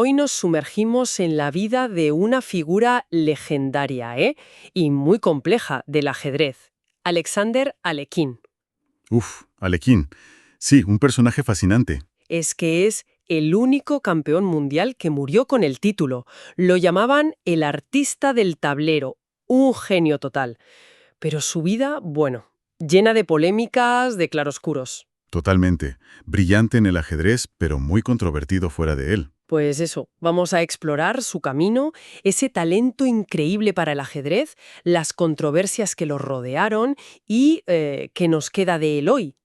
Hoy nos sumergimos en la vida de una figura legendaria, y muy compleja del ajedrez, Alexander Alekhine. Uf, Alekhine. Sí, un personaje fascinante. Es que es el único campeón mundial que murió con el título. Lo llamaban el artista del tablero, un genio total. Pero su vida, bueno, llena de polémicas, de claroscuros. Totalmente. Brillante en el ajedrez, pero muy controvertido fuera de él. Pues eso, vamos a explorar su camino, ese talento increíble para el ajedrez, las controversias que lo rodearon y qué nos queda de él hoy.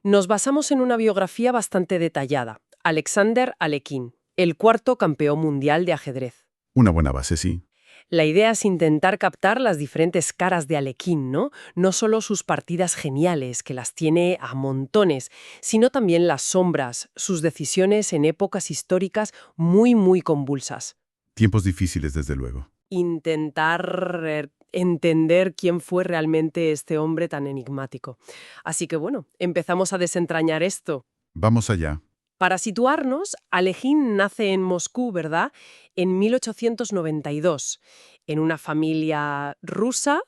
Nos basamos en una biografía bastante detallada. Alexander Alekhine, el cuarto campeón mundial de ajedrez. Una buena base, sí. La idea es intentar captar las diferentes caras de Alekhine, ¿no? No solo sus partidas geniales, que las tiene a montones, sino también las sombras, sus decisiones en épocas históricas muy convulsas. Tiempos difíciles, desde luego. Intentar entender quién fue realmente este hombre tan enigmático. Así que bueno, empezamos a desentrañar esto. Vamos allá. Para situarnos, Alekhine nace en Moscú, ¿verdad? En 1892, en una familia rusa,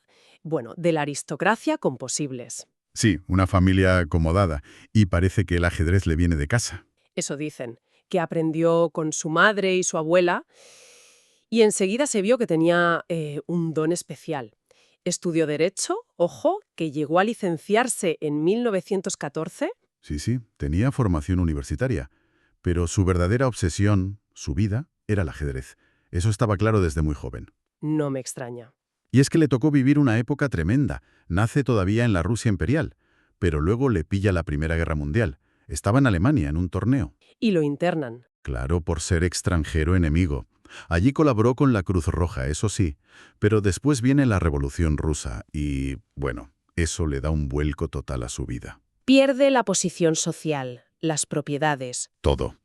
bueno, de la aristocracia con posibles. Sí, una familia acomodada. Y parece que el ajedrez le viene de casa. Eso dicen, que aprendió con su madre y su abuela, y enseguida se vio que tenía un don especial. Estudió Derecho, ojo, que llegó a licenciarse en 1914. Sí, tenía formación universitaria. Pero su verdadera obsesión, su vida, era el ajedrez. Eso estaba claro desde muy joven. No me extraña. Y es que le tocó vivir una época tremenda. Nace todavía en la Rusia imperial, pero luego le pilla la Primera Guerra Mundial. Estaba en Alemania, en un torneo. Y lo internan. Claro, por ser extranjero enemigo. Allí colaboró con la Cruz Roja, eso sí, pero después viene la Revolución Rusa y, bueno, eso le da un vuelco total a su vida. Pierde la posición social, las propiedades. Todo.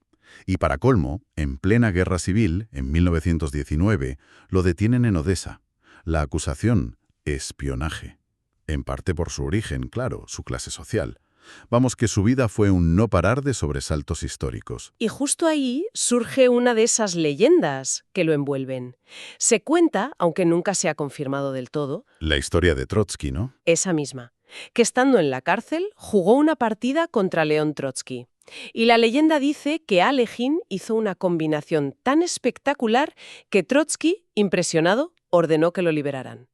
Y para colmo, en plena guerra civil, en 1919, lo detienen en Odessa. La acusación, espionaje. En parte por su origen, claro, su clase social. Vamos, que su vida fue un no parar de sobresaltos históricos. Y justo ahí surge una de esas leyendas que lo envuelven. Se cuenta, aunque nunca se ha confirmado del todo, La historia de Trotsky, ¿no? esa misma, que estando en la cárcel jugó una partida contra León Trotsky. Y la leyenda dice que Alekhine hizo una combinación tan espectacular que Trotsky, impresionado, ordenó que lo liberaran.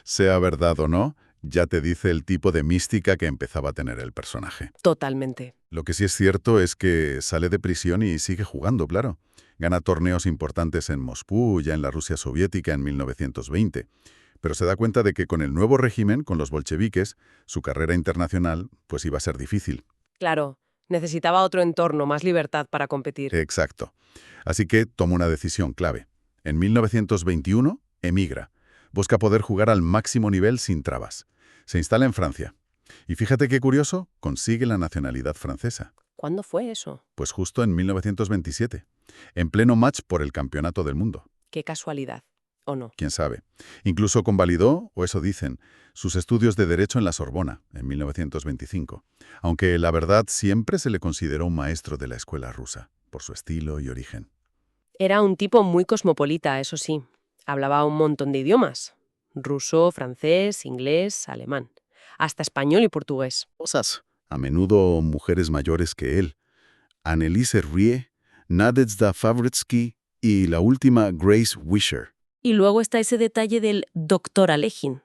Sea verdad o no, ya te dice el tipo de mística que empezaba a tener el personaje. Totalmente. Lo que sí es cierto es que sale de prisión y sigue jugando, claro. Gana torneos importantes en Moscú, ya en la Rusia soviética en 1920. Pero se da cuenta de que con el nuevo régimen, con los bolcheviques, su carrera internacional pues iba a ser difícil. Claro, necesitaba otro entorno, más libertad para competir. Exacto. Así que toma una decisión clave. En 1921, emigra. Busca poder jugar al máximo nivel sin trabas. Se instala en Francia. Y fíjate qué curioso, consigue la nacionalidad francesa. ¿Cuándo fue eso? Pues justo en 1927, en pleno match por el Campeonato del Mundo. Qué casualidad, ¿o no? ¿Quién sabe? Incluso convalidó, o eso dicen, sus estudios de Derecho en la Sorbona, en 1925. Aunque la verdad siempre se le consideró un maestro de la escuela rusa, por su estilo y origen. Era un tipo muy cosmopolita, eso sí. Hablaba un montón de idiomas. Ruso, francés, inglés, alemán. Hasta español y portugués. Cosas. A menudo mujeres mayores que él. Anneliese Rie, Nadezhda Favritsky y la última Grace Wisher. Y luego está ese detalle del doctor Alekhine.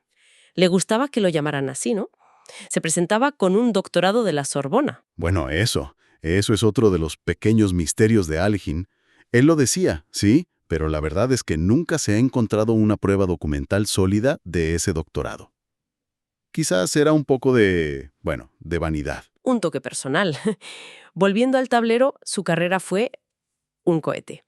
Le gustaba que lo llamaran así, ¿no? Se presentaba con un doctorado de la Sorbona. Bueno, eso es otro de los pequeños misterios de Alekhine. Él lo decía, sí, pero la verdad es que nunca se ha encontrado una prueba documental sólida de ese doctorado. Quizás era un poco de vanidad. Un toque personal. Volviendo al tablero, su carrera fue un cohete.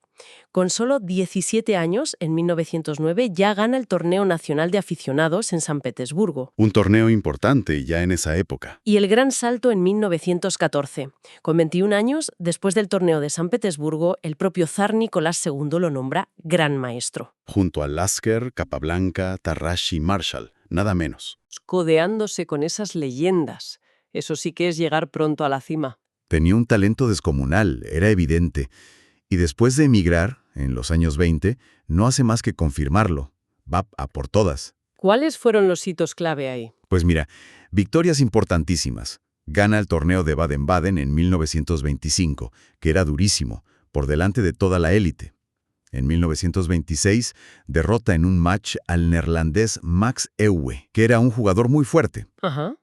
Con solo 17 años, en 1909, ya gana el Torneo Nacional de Aficionados en San Petersburgo. Un torneo importante ya en esa época. Y el gran salto en 1914. Con 21 años, después del Torneo de San Petersburgo, el propio zar Nicolás II lo nombra Gran Maestro. Junto a Lasker, Capablanca, Tarrasch y Marshall, nada menos. Codeándose con esas leyendas. Eso sí que es llegar pronto a la cima. Tenía un talento descomunal, era evidente. Y después de emigrar, en los años 20, no hace más que confirmarlo. Va a por todas. ¿Cuáles fueron los hitos clave ahí? Pues mira, victorias importantísimas. Gana el torneo de Baden-Baden en 1925, que era durísimo, por delante de toda la élite. En 1926, derrota en un match al neerlandés Max Euwe, que era un jugador muy fuerte. Ajá.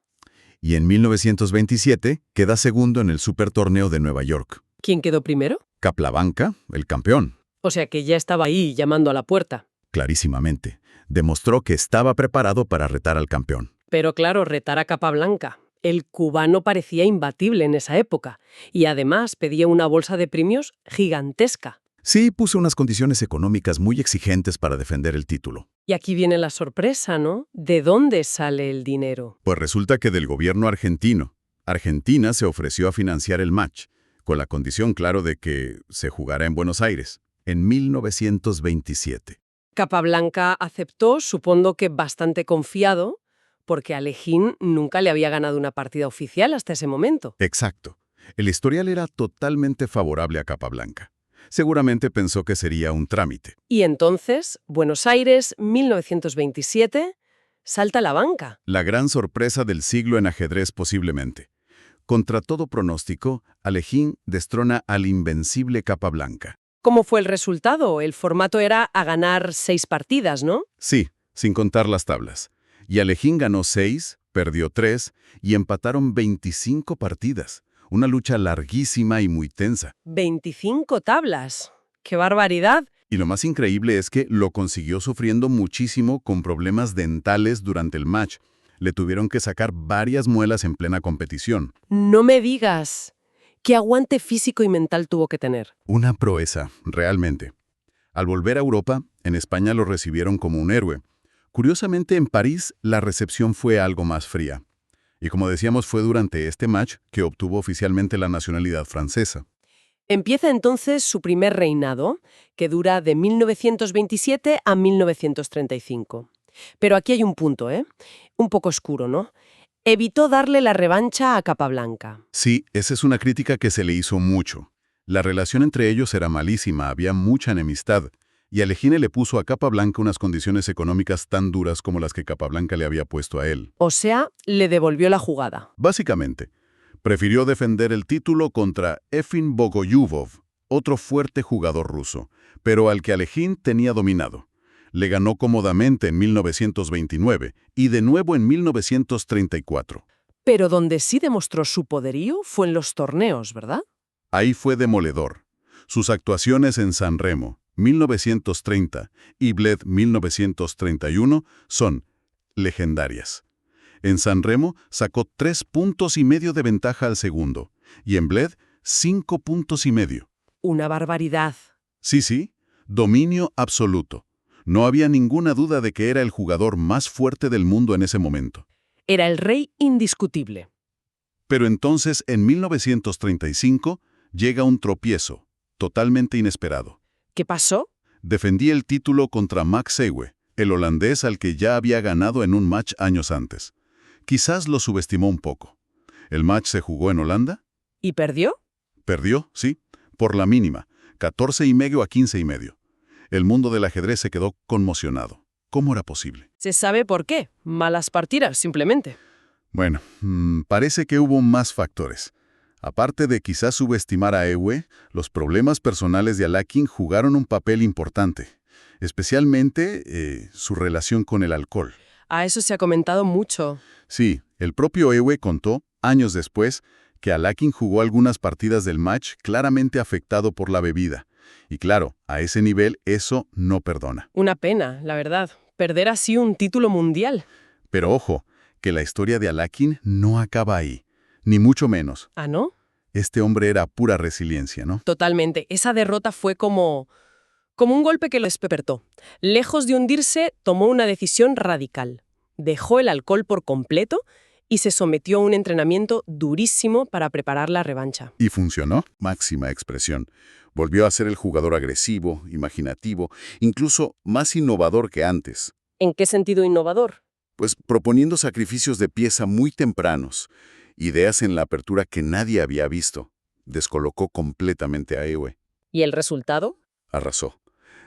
Y en 1927 queda segundo en el Supertorneo de Nueva York. ¿Quién quedó primero? Capablanca, el campeón, O sea que ya estaba ahí llamando a la puerta. clarísimamente. Demostró que estaba preparado para retar al campeón. Pero claro, retar a Capablanca. El cubano parecía imbatible en esa época y además pedía una bolsa de premios gigantesca. Sí, puso unas condiciones económicas muy exigentes para defender el título. Y aquí viene la sorpresa, ¿no? ¿De dónde sale el dinero? Pues resulta que del gobierno argentino. Argentina se ofreció a financiar el match, con la condición, claro, de que se jugara en Buenos Aires, en 1927. Capablanca aceptó, supongo que bastante confiado, porque Alejín nunca le había ganado una partida oficial hasta ese momento. Exacto. El historial era totalmente favorable a Capablanca. Seguramente pensó que sería un trámite. Y entonces, Buenos Aires, 1927, salta a la banca. La gran sorpresa del siglo en ajedrez posiblemente. Contra todo pronóstico, Alejín destrona al invencible Capablanca. ¿Cómo fue el resultado? El formato era a ganar 6 partidas, ¿no? Sí, sin contar las tablas. Y Alejín ganó 6, perdió 3 y empataron 25 partidas. Una lucha larguísima y muy tensa. 25 tablas. ¡Qué barbaridad! Y lo más increíble es que lo consiguió sufriendo muchísimo con problemas dentales durante el match. Le tuvieron que sacar varias muelas en plena competición. No me digas. ¿Qué aguante físico y mental tuvo que tener? Una proeza, realmente. Al volver a Europa, en España lo recibieron como un héroe. Curiosamente, en París, la recepción fue algo más fría. Y como decíamos, fue durante este match que obtuvo oficialmente la nacionalidad francesa. Empieza entonces su primer reinado, que dura de 1927 a 1935. Pero aquí hay un punto, ¿eh? Un poco oscuro, ¿no? Evitó darle la revancha a Capablanca. Sí, esa es una crítica que se le hizo mucho. La relación entre ellos era malísima, había mucha enemistad, y Alejín le puso a Capablanca unas condiciones económicas tan duras como las que Capablanca le había puesto a él. O sea, le devolvió la jugada. Básicamente, prefirió defender el título contra Efim Bogoyubov, otro fuerte jugador ruso, pero al que Alejín tenía dominado. Le ganó cómodamente en 1929 y de nuevo en 1934. Pero donde sí demostró su poderío fue en los torneos, ¿verdad? Ahí fue demoledor. Sus actuaciones en San Remo, 1930, y Bled, 1931, son legendarias. En San Remo sacó 3,5 puntos de ventaja al segundo, y en Bled, 5,5 puntos. Una barbaridad. Sí, dominio absoluto. No había ninguna duda de que era el jugador más fuerte del mundo en ese momento. Era el rey indiscutible. Pero entonces, en 1935, llega un tropiezo, totalmente inesperado. ¿Qué pasó? Defendía el título contra Max Euwe, el holandés al que ya había ganado en un match años antes. Quizás lo subestimó un poco. El match se jugó en Holanda. ¿Y perdió? Perdió, sí, por la mínima, 14,5 a 15,5. El mundo del ajedrez se quedó conmocionado. ¿Cómo era posible? ¿Se sabe por qué? Malas partidas, simplemente. Bueno, parece que hubo más factores. Aparte de quizás subestimar a Euwe, los problemas personales de Alejín jugaron un papel importante, especialmente su relación con el alcohol. A eso se ha comentado mucho. Sí, el propio Euwe contó, años después, que Alejín jugó algunas partidas del match claramente afectado por la bebida. Y claro, a ese nivel eso no perdona. Una pena, la verdad. Perder así un título mundial. Pero ojo, que la historia de Alejín no acaba ahí, ni mucho menos. ¿Ah, no? Este hombre era pura resiliencia, ¿no? Totalmente. Esa derrota fue como un golpe que lo despertó. Lejos de hundirse, tomó una decisión radical. Dejó el alcohol por completo y se sometió a un entrenamiento durísimo para preparar la revancha. ¿Y funcionó? Máxima expresión. Volvió a ser el jugador agresivo, imaginativo, incluso más innovador que antes. ¿En qué sentido innovador? Pues proponiendo sacrificios de pieza muy tempranos, ideas en la apertura que nadie había visto. Descolocó completamente a Euwe. ¿Y el resultado? Arrasó.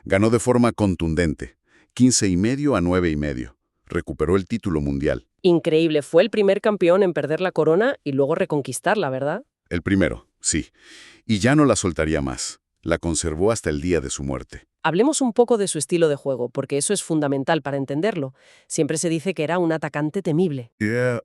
Ganó de forma contundente, 15,5 a 9,5. Recuperó el título mundial. Increíble, fue el primer campeón en perder la corona y luego reconquistarla, ¿verdad? El primero, sí. Y ya no la soltaría más. La conservó hasta el día de su muerte. Hablemos un poco de su estilo de juego, porque eso es fundamental para entenderlo. Siempre se dice que era un atacante temible. Era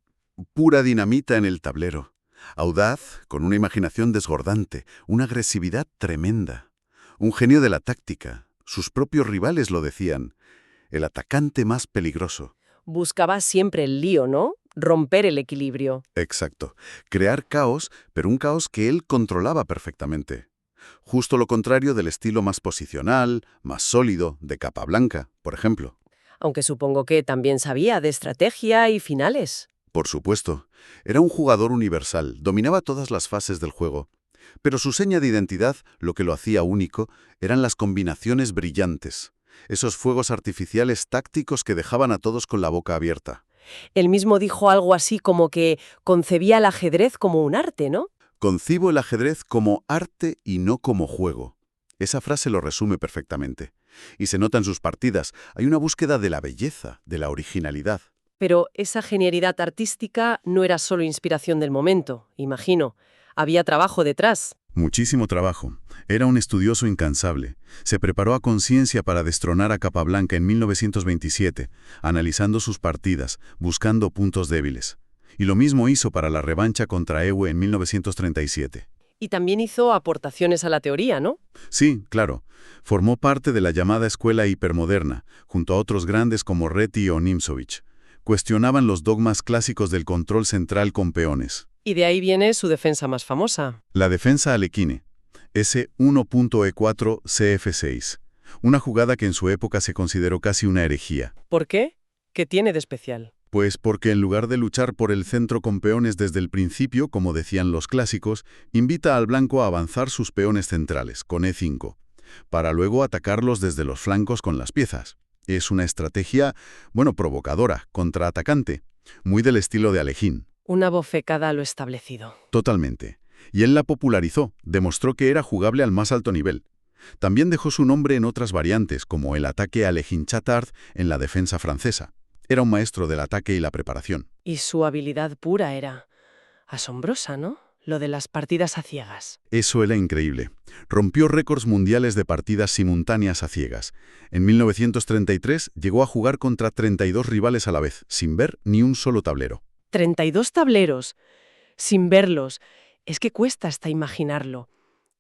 pura dinamita en el tablero. Audaz, con una imaginación desbordante, una agresividad tremenda. Un genio de la táctica. Sus propios rivales lo decían. El atacante más peligroso. Buscaba siempre el lío, ¿no? Romper el equilibrio. Exacto. Crear caos, pero un caos que él controlaba perfectamente. Justo lo contrario del estilo más posicional, más sólido, de Capablanca, por ejemplo. Aunque supongo que también sabía de estrategia y finales. Por supuesto. Era un jugador universal, dominaba todas las fases del juego. Pero su seña de identidad, lo que lo hacía único, eran las combinaciones brillantes. Esos fuegos artificiales tácticos que dejaban a todos con la boca abierta. Él mismo dijo algo así como que concebía el ajedrez como un arte, ¿no? Concibo el ajedrez como arte y no como juego. Esa frase lo resume perfectamente. Y se nota en sus partidas. Hay una búsqueda de la belleza, de la originalidad. Pero esa genialidad artística no era solo inspiración del momento, imagino. Había trabajo detrás. Muchísimo trabajo. Era un estudioso incansable. Se preparó a conciencia para destronar a Capablanca en 1927, analizando sus partidas, buscando puntos débiles. Y lo mismo hizo para la revancha contra Ewe en 1937. Y también hizo aportaciones a la teoría, ¿no? Sí, claro. Formó parte de la llamada escuela hipermoderna, junto a otros grandes como Reti o Nimzowitsch. Cuestionaban los dogmas clásicos del control central con peones. Y de ahí viene su defensa más famosa. La defensa alekhine, S1.E4 CF6, una jugada que en su época se consideró casi una herejía. ¿Por qué? ¿Qué tiene de especial? Pues porque en lugar de luchar por el centro con peones desde el principio, como decían los clásicos, invita al blanco a avanzar sus peones centrales, con E5, para luego atacarlos desde los flancos con las piezas. Es una estrategia, provocadora, contraatacante, muy del estilo de Alekhine. Una bofecada a lo establecido. Totalmente. Y él la popularizó, demostró que era jugable al más alto nivel. También dejó su nombre en otras variantes, como el ataque Alekhine-Chatard en la defensa francesa. Era un maestro del ataque y la preparación. Y su habilidad pura era asombrosa, ¿no? Lo de las partidas a ciegas. Eso era increíble. Rompió récords mundiales de partidas simultáneas a ciegas. En 1933 llegó a jugar contra 32 rivales a la vez, sin ver ni un solo tablero. 32 tableros, sin verlos. Es que cuesta hasta imaginarlo.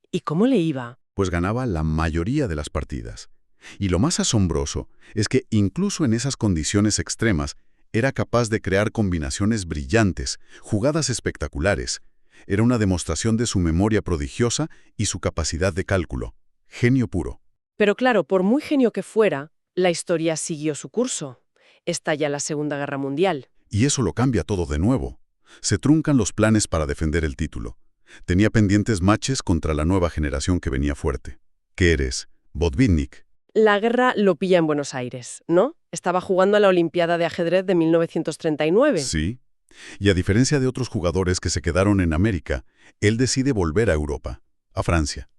¿Y cómo le iba? Pues ganaba la mayoría de las partidas. Y lo más asombroso es que incluso en esas condiciones extremas era capaz de crear combinaciones brillantes, jugadas espectaculares. Era una demostración de su memoria prodigiosa y su capacidad de cálculo. Genio puro. Pero claro, por muy genio que fuera, la historia siguió su curso. Estalla la Segunda Guerra Mundial. Y eso lo cambia todo de nuevo. Se truncan los planes para defender el título. Tenía pendientes matches contra la nueva generación que venía fuerte. ¿Qué eres? Botvinnik. La guerra lo pilla en Buenos Aires, ¿no? Estaba jugando a la Olimpiada de Ajedrez de 1939. Sí. Y a diferencia de otros jugadores que se quedaron en América, él decide volver a Europa, a Francia.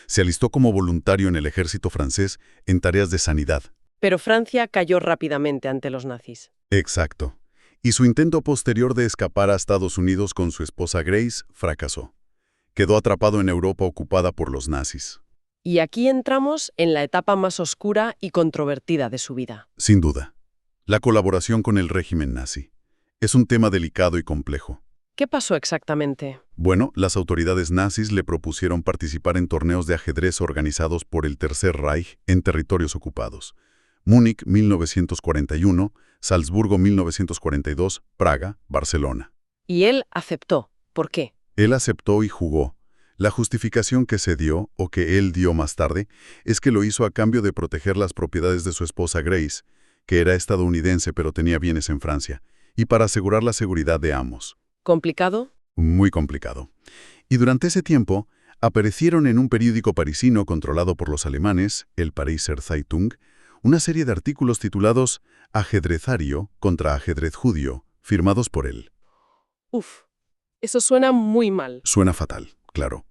Se alistó como voluntario en el ejército francés en tareas de sanidad. Pero Francia cayó rápidamente ante los nazis. Exacto. Y su intento posterior de escapar a Estados Unidos con su esposa Grace fracasó. Quedó atrapado en Europa ocupada por los nazis. Y aquí entramos en la etapa más oscura y controvertida de su vida. Sin duda. La colaboración con el régimen nazi. Es un tema delicado y complejo. ¿Qué pasó exactamente? Bueno, las autoridades nazis le propusieron participar en torneos de ajedrez organizados por el Tercer Reich en territorios ocupados. Múnich 1941, Salzburgo 1942, Praga, Barcelona. Y él aceptó. ¿Por qué? Él aceptó y jugó. La justificación que se dio, o que él dio más tarde, es que lo hizo a cambio de proteger las propiedades de su esposa Grace, que era estadounidense pero tenía bienes en Francia, y para asegurar la seguridad de ambos. ¿Complicado? Muy complicado. Y durante ese tiempo, aparecieron en un periódico parisino controlado por los alemanes, el Pariser Zeitung, una serie de artículos titulados Ajedrezario contra ajedrez judío, firmados por él. Uf, eso suena muy mal. Suena fatal, claro.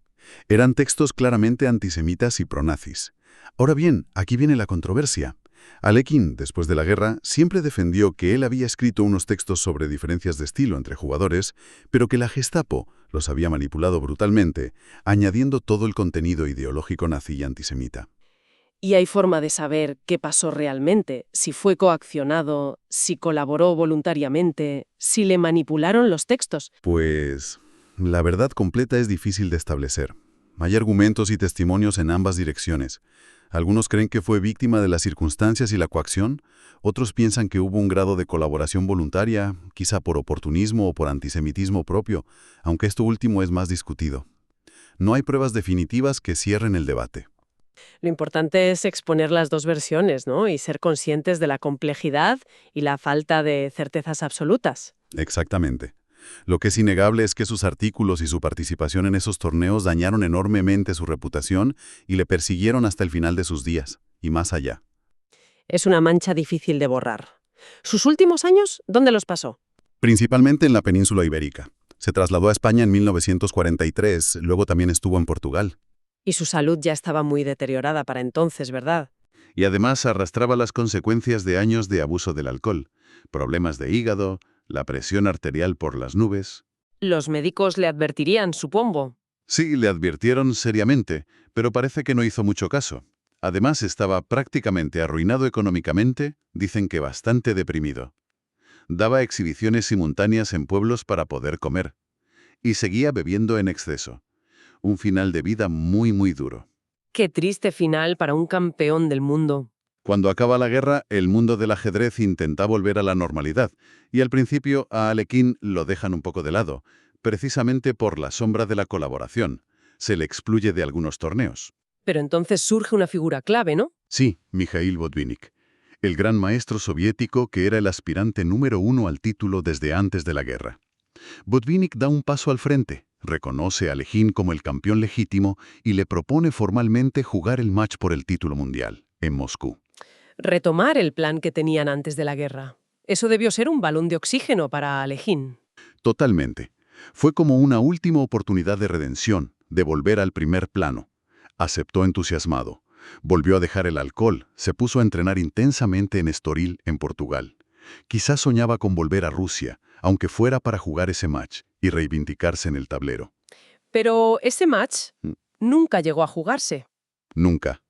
Eran textos claramente antisemitas y pronazis. Ahora bien, aquí viene la controversia. Alekhine, después de la guerra, siempre defendió que él había escrito unos textos sobre diferencias de estilo entre jugadores, pero que la Gestapo los había manipulado brutalmente, añadiendo todo el contenido ideológico nazi y antisemita. ¿Y hay forma de saber qué pasó realmente? Si fue coaccionado, si colaboró voluntariamente, si le manipularon los textos. Pues la verdad completa es difícil de establecer. Hay argumentos y testimonios en ambas direcciones. Algunos creen que fue víctima de las circunstancias y la coacción, otros piensan que hubo un grado de colaboración voluntaria, quizá por oportunismo o por antisemitismo propio, aunque esto último es más discutido. No hay pruebas definitivas que cierren el debate. Lo importante es exponer las dos versiones, ¿no? Y ser conscientes de la complejidad y la falta de certezas absolutas. Exactamente. Lo que es innegable es que sus artículos y su participación en esos torneos dañaron enormemente su reputación y le persiguieron hasta el final de sus días, y más allá. Es una mancha difícil de borrar. ¿Sus últimos años dónde los pasó? Principalmente en la península ibérica. Se trasladó a España en 1943, luego también estuvo en Portugal. Y su salud ya estaba muy deteriorada para entonces, ¿verdad? Y además arrastraba las consecuencias de años de abuso del alcohol, problemas de hígado, la presión arterial por las nubes. Los médicos le advertirían, supongo. Sí, le advirtieron seriamente, pero parece que no hizo mucho caso. Además, estaba prácticamente arruinado económicamente, dicen que bastante deprimido. Daba exhibiciones simultáneas en pueblos para poder comer. Y seguía bebiendo en exceso. Un final de vida muy duro. Qué triste final para un campeón del mundo. Cuando acaba la guerra, el mundo del ajedrez intenta volver a la normalidad, y al principio a Alekhine lo dejan un poco de lado, precisamente por la sombra de la colaboración. Se le excluye de algunos torneos. Pero entonces surge una figura clave, ¿no? Sí, Mikhail Botvinnik, el gran maestro soviético que era el aspirante número 1 al título desde antes de la guerra. Botvinnik da un paso al frente, reconoce a Alekhine como el campeón legítimo y le propone formalmente jugar el match por el título mundial, en Moscú. Retomar el plan que tenían antes de la guerra. Eso debió ser un balón de oxígeno para Alekhine. Totalmente. Fue como una última oportunidad de redención, de volver al primer plano. Aceptó entusiasmado. Volvió a dejar el alcohol, se puso a entrenar intensamente en Estoril, en Portugal. Quizás soñaba con volver a Rusia, aunque fuera para jugar ese match y reivindicarse en el tablero. Pero ese match Mm. nunca llegó a jugarse. Nunca.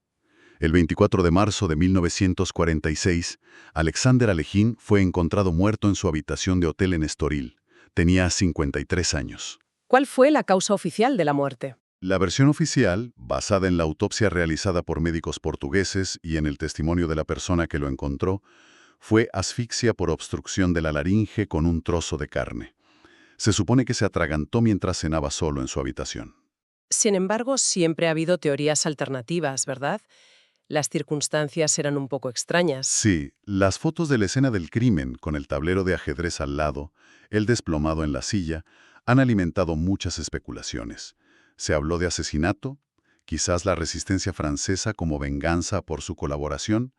El 24 de marzo de 1946, Alexander Alekhine fue encontrado muerto en su habitación de hotel en Estoril. Tenía 53 años. ¿Cuál fue la causa oficial de la muerte? La versión oficial, basada en la autopsia realizada por médicos portugueses y en el testimonio de la persona que lo encontró, fue asfixia por obstrucción de la laringe con un trozo de carne. Se supone que se atragantó mientras cenaba solo en su habitación. Sin embargo, siempre ha habido teorías alternativas, ¿verdad? Las circunstancias eran un poco extrañas. Sí, las fotos de la escena del crimen, con el tablero de ajedrez al lado, él desplomado en la silla, han alimentado muchas especulaciones. Se habló de asesinato, quizás la resistencia francesa como venganza por su colaboración,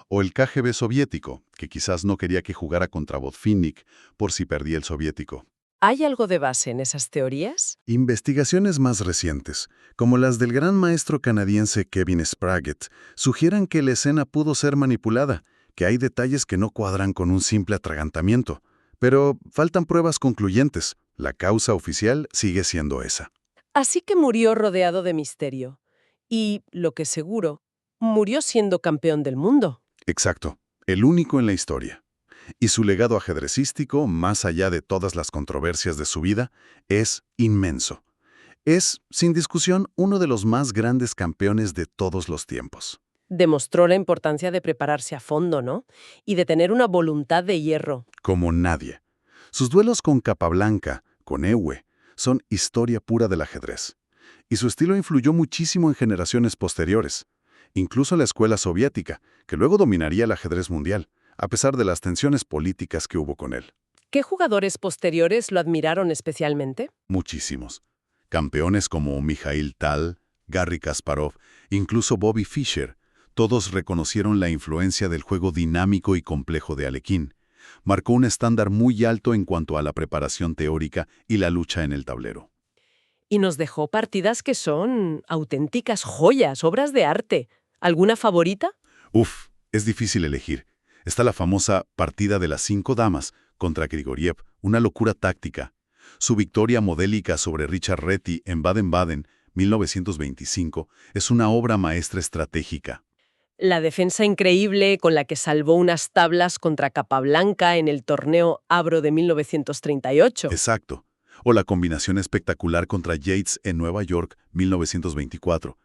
o el KGB soviético, que quizás no quería que jugara contra Botvinnik por si perdía el soviético. ¿Hay algo de base en esas teorías? Investigaciones más recientes, como las del gran maestro canadiense Kevin Sprague, sugieren que la escena pudo ser manipulada, que hay detalles que no cuadran con un simple atragantamiento. Pero faltan pruebas concluyentes. La causa oficial sigue siendo esa. Así que murió rodeado de misterio. Y, lo que seguro, murió siendo campeón del mundo. Exacto, el único en la historia. Y su legado ajedrecístico, más allá de todas las controversias de su vida, es inmenso. Es, sin discusión, uno de los más grandes campeones de todos los tiempos. Demostró la importancia de prepararse a fondo, ¿no? Y de tener una voluntad de hierro. Como nadie. Sus duelos con Capablanca, con Ewe, son historia pura del ajedrez. Y su estilo influyó muchísimo en generaciones posteriores. Incluso la escuela soviética, que luego dominaría el ajedrez mundial, a pesar de las tensiones políticas que hubo con él. ¿Qué jugadores posteriores lo admiraron especialmente? Muchísimos. Campeones como Mikhail Tal, Garry Kasparov, incluso Bobby Fischer, todos reconocieron la influencia del juego dinámico y complejo de Alekhine. Marcó un estándar muy alto en cuanto a la preparación teórica y la lucha en el tablero. Y nos dejó partidas que son auténticas joyas, obras de arte. ¿Alguna favorita? Uf, es difícil elegir. Está la famosa partida de las 5 damas contra Grigoriev, una locura táctica. Su victoria modélica sobre Richard Reti en Baden-Baden, 1925, es una obra maestra estratégica. La defensa increíble con la que salvó unas tablas contra Capablanca en el torneo Abro de 1938. Exacto. O la combinación espectacular contra Yates en Nueva York, 1924.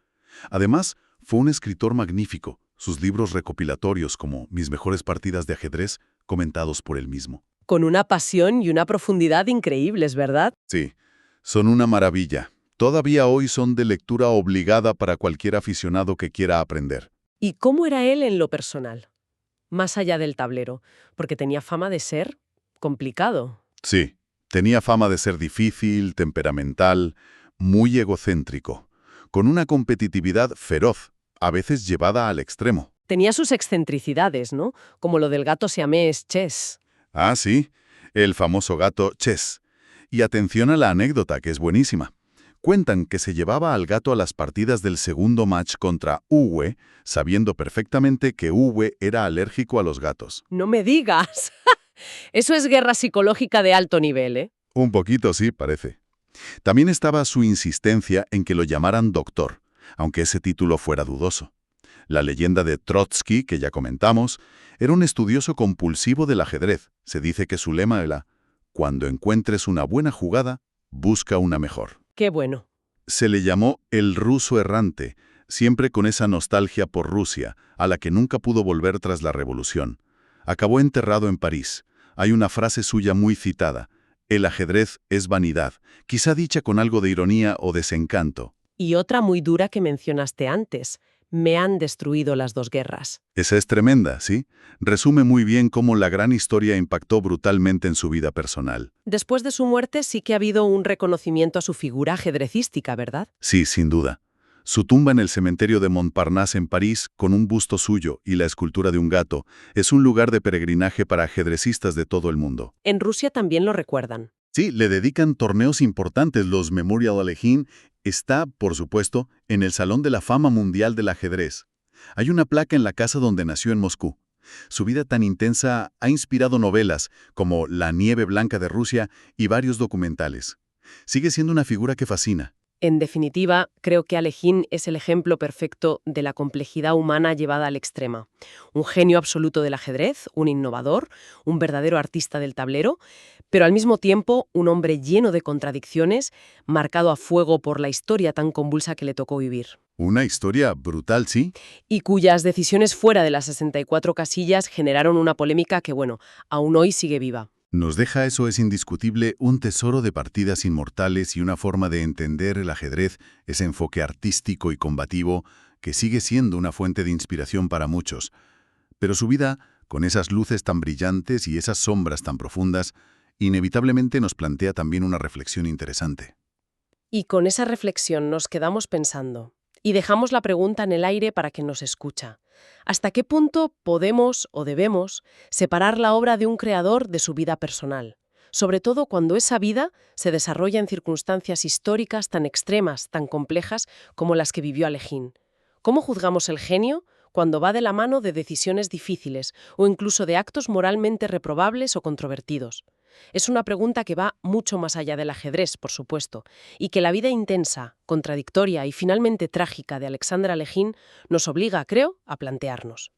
Además, fue un escritor magnífico. Sus libros recopilatorios como Mis mejores partidas de ajedrez, comentados por él mismo. Con una pasión y una profundidad increíbles, ¿verdad? Sí, son una maravilla. Todavía hoy son de lectura obligada para cualquier aficionado que quiera aprender. ¿Y cómo era él en lo personal? Más allá del tablero, porque tenía fama de ser complicado. Sí, tenía fama de ser difícil, temperamental, muy egocéntrico, con una competitividad feroz, a veces llevada al extremo. Tenía sus excentricidades, ¿no? Como lo del gato siamés Chess. Ah, sí, el famoso gato Chess. Y atención a la anécdota, que es buenísima. Cuentan que se llevaba al gato a las partidas del segundo match contra Uwe, sabiendo perfectamente que Uwe era alérgico a los gatos. ¡No me digas! Eso es guerra psicológica de alto nivel, ¿eh? Un poquito sí, parece. También estaba su insistencia en que lo llamaran doctor, aunque ese título fuera dudoso. La leyenda de Trotsky, que ya comentamos, era un estudioso compulsivo del ajedrez. Se dice que su lema era: cuando encuentres una buena jugada, busca una mejor. ¡Qué bueno! Se le llamó el ruso errante, siempre con esa nostalgia por Rusia, a la que nunca pudo volver tras la revolución. Acabó enterrado en París. Hay una frase suya muy citada: el ajedrez es vanidad, quizá dicha con algo de ironía o desencanto. Y otra muy dura que mencionaste antes: me han destruido las dos guerras. Esa es tremenda, ¿sí? Resume muy bien cómo la gran historia impactó brutalmente en su vida personal. Después de su muerte sí que ha habido un reconocimiento a su figura ajedrecística, ¿verdad? Sí, sin duda. Su tumba en el cementerio de Montparnasse en París, con un busto suyo y la escultura de un gato, es un lugar de peregrinaje para ajedrecistas de todo el mundo. En Rusia también lo recuerdan. Sí, le dedican torneos importantes. Los Memorial Alekhine está, por supuesto, en el Salón de la Fama Mundial del Ajedrez. Hay una placa en la casa donde nació en Moscú. Su vida tan intensa ha inspirado novelas como La nieve blanca de Rusia y varios documentales. Sigue siendo una figura que fascina. En definitiva, creo que Alekhine es el ejemplo perfecto de la complejidad humana llevada al extremo. Un genio absoluto del ajedrez, un innovador, un verdadero artista del tablero, pero al mismo tiempo un hombre lleno de contradicciones, marcado a fuego por la historia tan convulsa que le tocó vivir. Una historia brutal, sí. Y cuyas decisiones fuera de las 64 casillas generaron una polémica que, aún hoy sigue viva. Nos deja, eso es indiscutible, un tesoro de partidas inmortales y una forma de entender el ajedrez, ese enfoque artístico y combativo que sigue siendo una fuente de inspiración para muchos. Pero su vida, con esas luces tan brillantes y esas sombras tan profundas, inevitablemente nos plantea también una reflexión interesante. Y con esa reflexión nos quedamos pensando. Y dejamos la pregunta en el aire para quien nos escucha. ¿Hasta qué punto podemos o debemos separar la obra de un creador de su vida personal? Sobre todo cuando esa vida se desarrolla en circunstancias históricas tan extremas, tan complejas como las que vivió Alekhine. ¿Cómo juzgamos el genio cuando va de la mano de decisiones difíciles o incluso de actos moralmente reprobables o controvertidos? Es una pregunta que va mucho más allá del ajedrez, por supuesto, y que la vida intensa, contradictoria y finalmente trágica de Alexander Alekhine nos obliga, creo, a plantearnos.